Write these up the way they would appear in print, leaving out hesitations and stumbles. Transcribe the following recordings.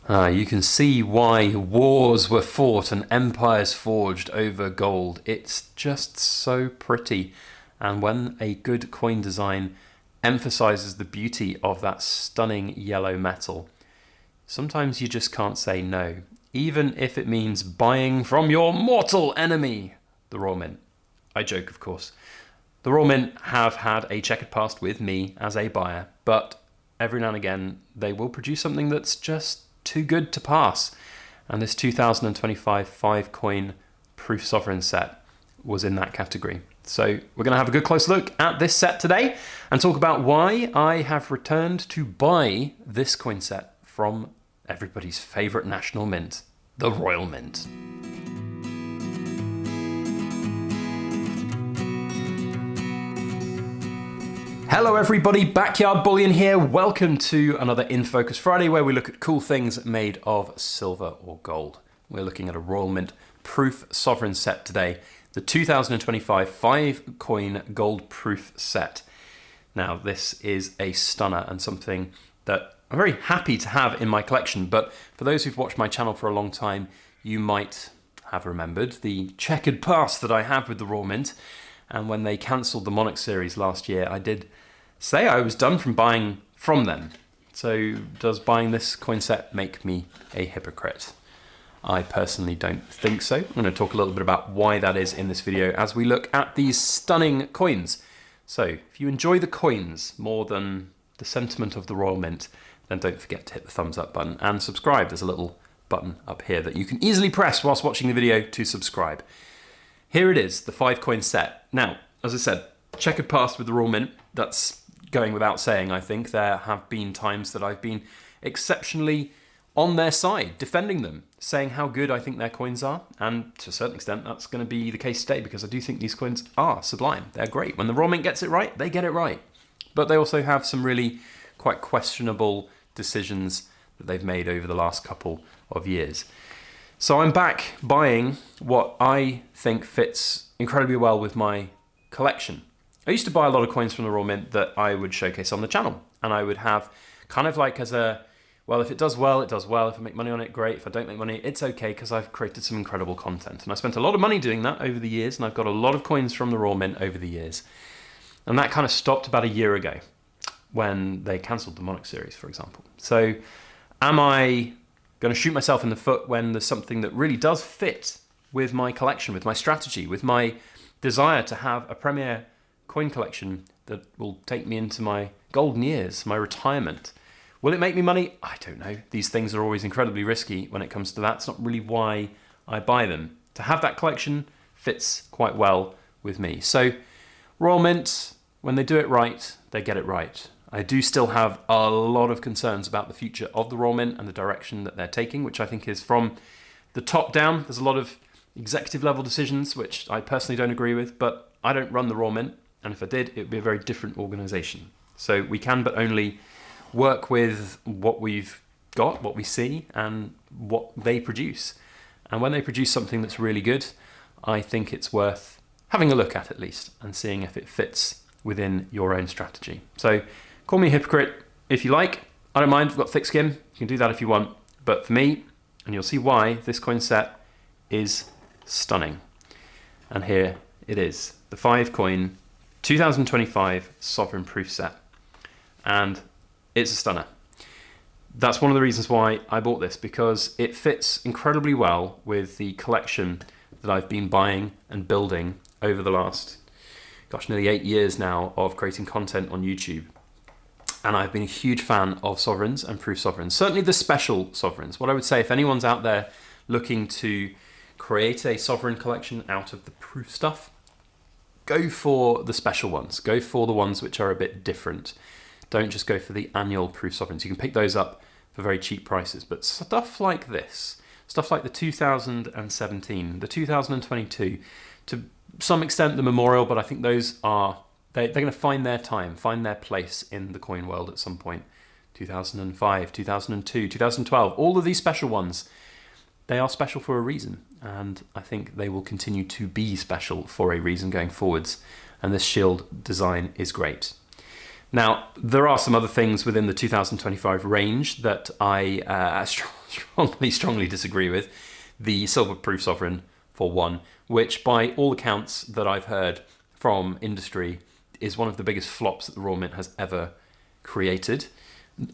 You can see why wars were fought and empires forged over gold. It's just so pretty. And when a good coin design emphasizes the beauty of that stunning yellow metal, sometimes you just can't say no, even if it means buying from your mortal enemy, the Royal Mint. I joke, of course. The Royal Mint have had a checkered past with me as a buyer, but every now and again they will produce something that's just too good to pass. And this 2025 5-coin proof sovereign set was in that category. So we're going to have a good close look at this set today and talk about why I have returned to buy this coin set from everybody's favorite national mint, the Royal Mint. Hello everybody, Backyard Bullion here. Welcome to another In Focus Friday where we look at cool things made of silver or gold. We're looking at a Royal Mint proof sovereign set today, the 2025 5-coin gold proof set. Now this is a stunner and something that I'm very happy to have in my collection, but for those who've watched my channel for a long time, you might have remembered the checkered past that I have with the Royal Mint. And when they cancelled the Monarch series last year, I did say I was done from buying from them. So does buying this coin set make me a hypocrite? I personally don't think so. I'm going to talk a little bit about why that is in this video as we look at these stunning coins. So if you enjoy the coins more than the sentiment of the Royal Mint, then don't forget to hit the thumbs up button and subscribe. There's a little button up here that you can easily press whilst watching the video to subscribe. Here it is, the 5-coin set. Now, as I said, checkered past with the Royal Mint. That's going without saying, I think. There have been times that I've been exceptionally on their side, defending them, saying how good I think their coins are. And to a certain extent, that's going to be the case today because I do think these coins are sublime. They're great. When the Royal Mint gets it right, they get it right. But they also have some really quite questionable decisions that they've made over the last couple of years. So I'm back buying what I think fits incredibly well with my collection. I used to buy a lot of coins from the Royal Mint that I would showcase on the channel. And I would have kind of like as a, well, if it does well, it does well. If I make money on it, great. If I don't make money, it's okay because I've created some incredible content. And I spent a lot of money doing that over the years. And I've got a lot of coins from the Royal Mint over the years. And that kind of stopped about a year ago when they cancelled the Monarch series, for example. So am I going to shoot myself in the foot when there's something that really does fit with my collection, with my strategy, with my desire to have a premier coin collection that will take me into my golden years, my retirement? Will it make me money? I don't know. These things are always incredibly risky when it comes to that. It's not really why I buy them. To have that collection fits quite well with me. So Royal Mint, when they do it right, they get it right. I do still have a lot of concerns about the future of the Royal Mint and the direction that they're taking, which I think is from the top down. There's a lot of executive level decisions, which I personally don't agree with, but I don't run the Royal Mint. And if I did, it would be a very different organization. So we can but only work with what we've got, what we see, and what they produce. And when they produce something that's really good, I think it's worth having a look at least and seeing if it fits within your own strategy. So call me a hypocrite if you like. I don't mind. I've got thick skin. You can do that if you want. But for me, and you'll see why, this coin set is stunning. And here it is, the 5-coin 2025 sovereign proof set. And it's a stunner. That's one of the reasons why I bought this, because it fits incredibly well with the collection that I've been buying and building over the last, nearly 8 years now of creating content on YouTube. And I've been a huge fan of sovereigns and proof sovereigns, certainly the special sovereigns. What I would say, if anyone's out there looking to create a sovereign collection out of the proof stuff, go for the special ones. Go for the ones which are a bit different. Don't just go for the annual proof sovereigns. You can pick those up for very cheap prices. But stuff like this, stuff like the 2017, the 2022, to some extent the Memorial, but I think those are, they're going to find their time, find their place in the coin world at some point. 2005, 2002, 2012, all of these special ones, they are special for a reason. And I think they will continue to be special for a reason going forwards. And this shield design is great. Now, there are some other things within the 2025 range that I strongly disagree with. The silver proof sovereign, for one, which by all accounts that I've heard from industry is one of the biggest flops that the Royal Mint has ever created.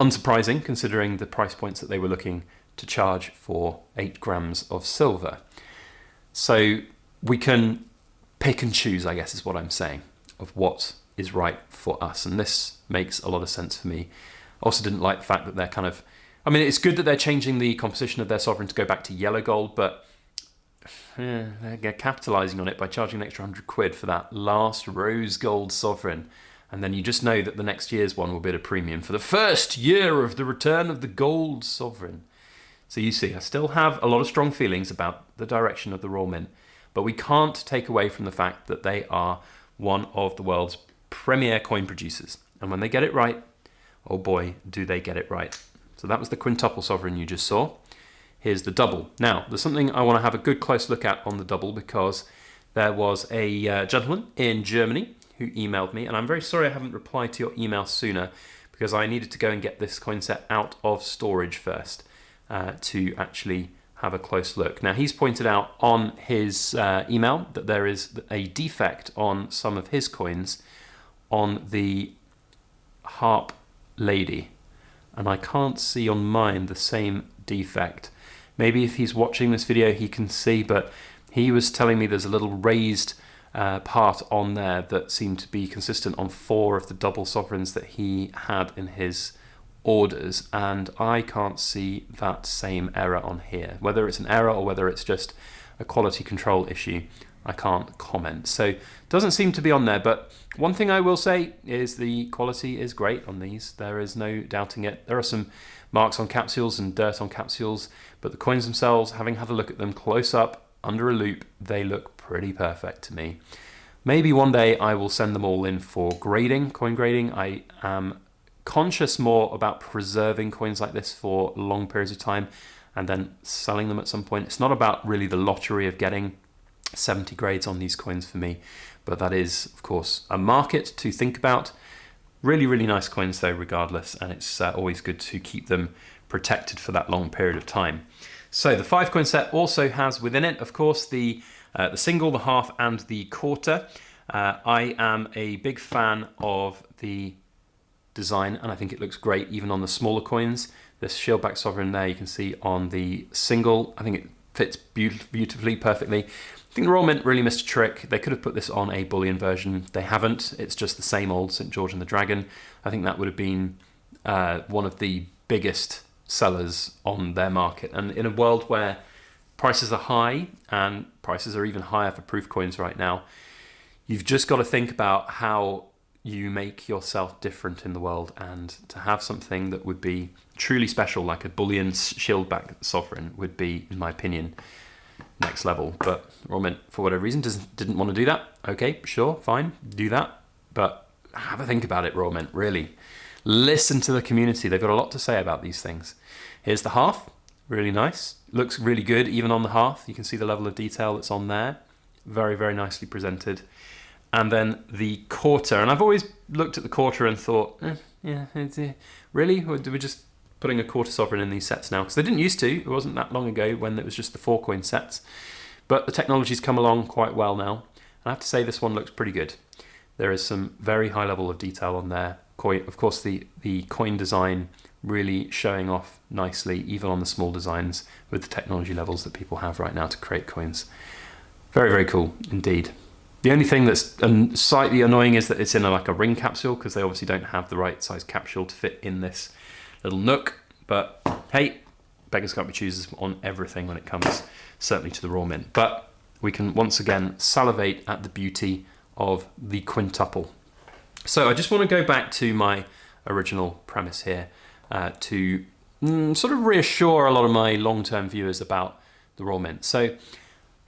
Unsurprising, considering the price points that they were looking to charge for 8 grams of silver. So we can pick and choose, I guess is what I'm saying, of what is right for us. And this makes a lot of sense for me. Also didn't like the fact that they're kind of, I mean, it's good that they're changing the composition of their sovereign to go back to yellow gold, but they're capitalizing on it by charging an extra £100 for that last rose gold sovereign. And then you just know that the next year's one will be at a premium for the first year of the return of the gold sovereign. So you see, I still have a lot of strong feelings about the direction of the Royal Mint, but we can't take away from the fact that they are one of the world's premier coin producers. And when they get it right, oh boy, do they get it right. So that was the quintuple sovereign you just saw. Here's the double. Now, there's something I want to have a good close look at on the double, because there was a gentleman in Germany who emailed me, and I'm very sorry I haven't replied to your email sooner, because I needed to go and get this coin set out of storage first to actually have a close look. Now, he's pointed out on his email that there is a defect on some of his coins on the harp lady, and I can't see on mine the same defect. Maybe if he's watching this video he can see, but he was telling me there's a little raised part on there that seemed to be consistent on 4 of the double sovereigns that he had in his orders, and I can't see that same error on here. Whether it's an error or whether it's just a quality control issue, I can't comment. So doesn't seem to be on there, but one thing I will say is the quality is great on these. There is no doubting it. There are some marks on capsules and dirt on capsules, but the coins themselves, having had a look at them close up under a loop, they look pretty perfect to me. Maybe one day I will send them all in for grading, coin grading. I am conscious more about preserving coins like this for long periods of time and then selling them at some point. It's not about really the lottery of getting 70 grades on these coins for me, but that is, of course, a market to think about. Really, really nice coins though, regardless, and it's always good to keep them protected for that long period of time. So the 5 coin set also has within it, of course, the single, the half, and the quarter. I am a big fan of the design, and I think it looks great even on the smaller coins. This shieldback sovereign there you can see on the single, I think it fits beautifully, perfectly. I think the Royal Mint really missed a trick. They could have put this on a bullion version. They haven't. It's just the same old St. George and the Dragon. I think that would have been one of the biggest sellers on their market. And in a world where prices are high, and prices are even higher for proof coins right now, you've just got to think about how you make yourself different in the world, and to have something that would be truly special like a bullion shieldback sovereign would be, in my opinion, next level. But Royal Mint, for whatever reason, didn't want to do that. Okay, sure, fine, do that, but have a think about it, Royal Mint, really. Listen to the community. They've got a lot to say about these things. Here's the half, really nice. Looks really good even on the half. You can see the level of detail that's on there. Very, very nicely presented. And then the quarter, and I've always looked at the quarter and thought, really? Or we're just putting a quarter sovereign in these sets now? Because they didn't used to. It wasn't that long ago when it was just the 4 coin sets. But the technology's come along quite well now. And I have to say this one looks pretty good. There is some very high level of detail on there. Of course, the coin design really showing off nicely, even on the small designs, with the technology levels that people have right now to create coins. Very, very cool indeed. The only thing that's slightly annoying is that it's in like a ring capsule, because they obviously don't have the right size capsule to fit in this little nook. But hey, beggars can't be choosers on everything when it comes certainly to the Royal Mint. But we can once again salivate at the beauty of the quintuple. So I just want to go back to my original premise here to sort of reassure a lot of my long-term viewers about the Royal Mint. So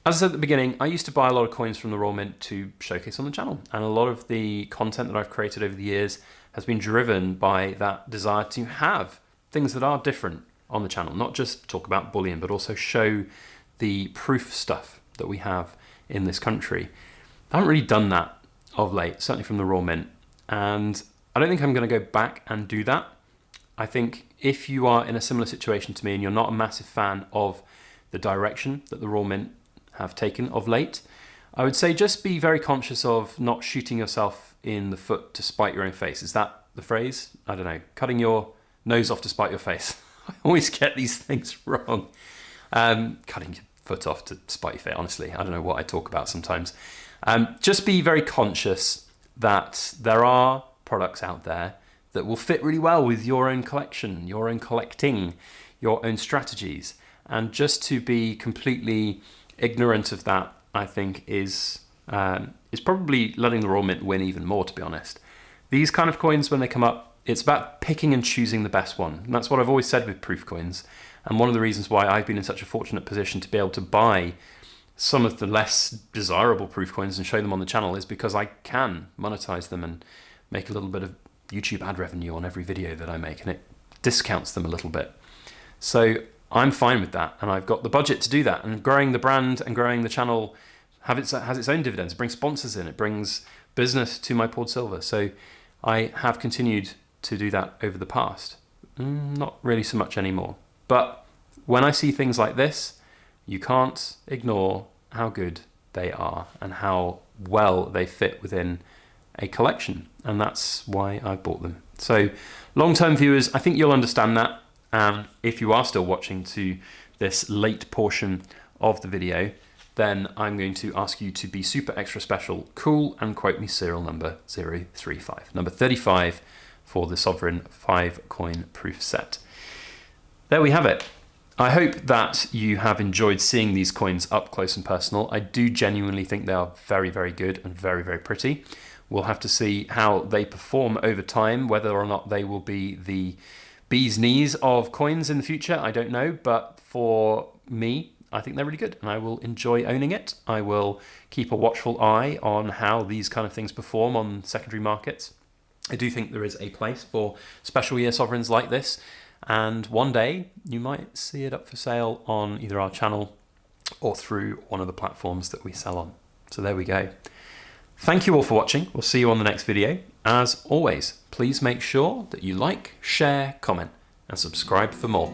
as I said at the beginning, I used to buy a lot of coins from the Royal Mint to showcase on the channel, and a lot of the content that I've created over the years has been driven by that desire to have things that are different on the channel, not just talk about bullion, but also show the proof stuff that we have in this country. I haven't really done that of late, certainly from the Royal Mint, and I don't think I'm going to go back and do that. I think if you are in a similar situation to me and you're not a massive fan of the direction that the Royal Mint have taken of late, I would say just be very conscious of not shooting yourself in the foot to spite your own face. Is that the phrase? I don't know. Cutting your nose off to spite your face. I always get these things wrong. Cutting your foot off to spite your face, honestly. I don't know what I talk about sometimes. Just be very conscious that there are products out there that will fit really well with your own collection, your own collecting, your own strategies. And just to be completely ignorant of that, I think is probably letting the Royal Mint win even more, to be honest. These kind of coins, when they come up, it's about picking and choosing the best one. And that's what I've always said with proof coins. And one of the reasons why I've been in such a fortunate position to be able to buy some of the less desirable proof coins and show them on the channel is because I can monetize them and make a little bit of YouTube ad revenue on every video that I make, and it discounts them a little bit. So I'm fine with that, and I've got the budget to do that. And growing the brand and growing the channel has its own dividends. It brings sponsors in, it brings business to my poured silver. So I have continued to do that over the past. Not really so much anymore. But when I see things like this, you can't ignore how good they are and how well they fit within a collection. And that's why I bought them. So long-term viewers, I think you'll understand that. And if you are still watching to this late portion of the video, then I'm going to ask you to be super extra special, cool, and quote me serial number 035, number 35 for the Sovereign 5-coin proof set. There we have it. I hope that you have enjoyed seeing these coins up close and personal. I do genuinely think they are very, very good and very, very pretty. We'll have to see how they perform over time, whether or not they will be the bee's knees of coins in the future, I don't know. But for me, I think they're really good and I will enjoy owning it. I will keep a watchful eye on how these kind of things perform on secondary markets. I do think there is a place for special year sovereigns like this. And one day you might see it up for sale on either our channel or through one of the platforms that we sell on. So there we go. Thank you all for watching. We'll see you on the next video. As always, please make sure that you like, share, comment, and subscribe for more.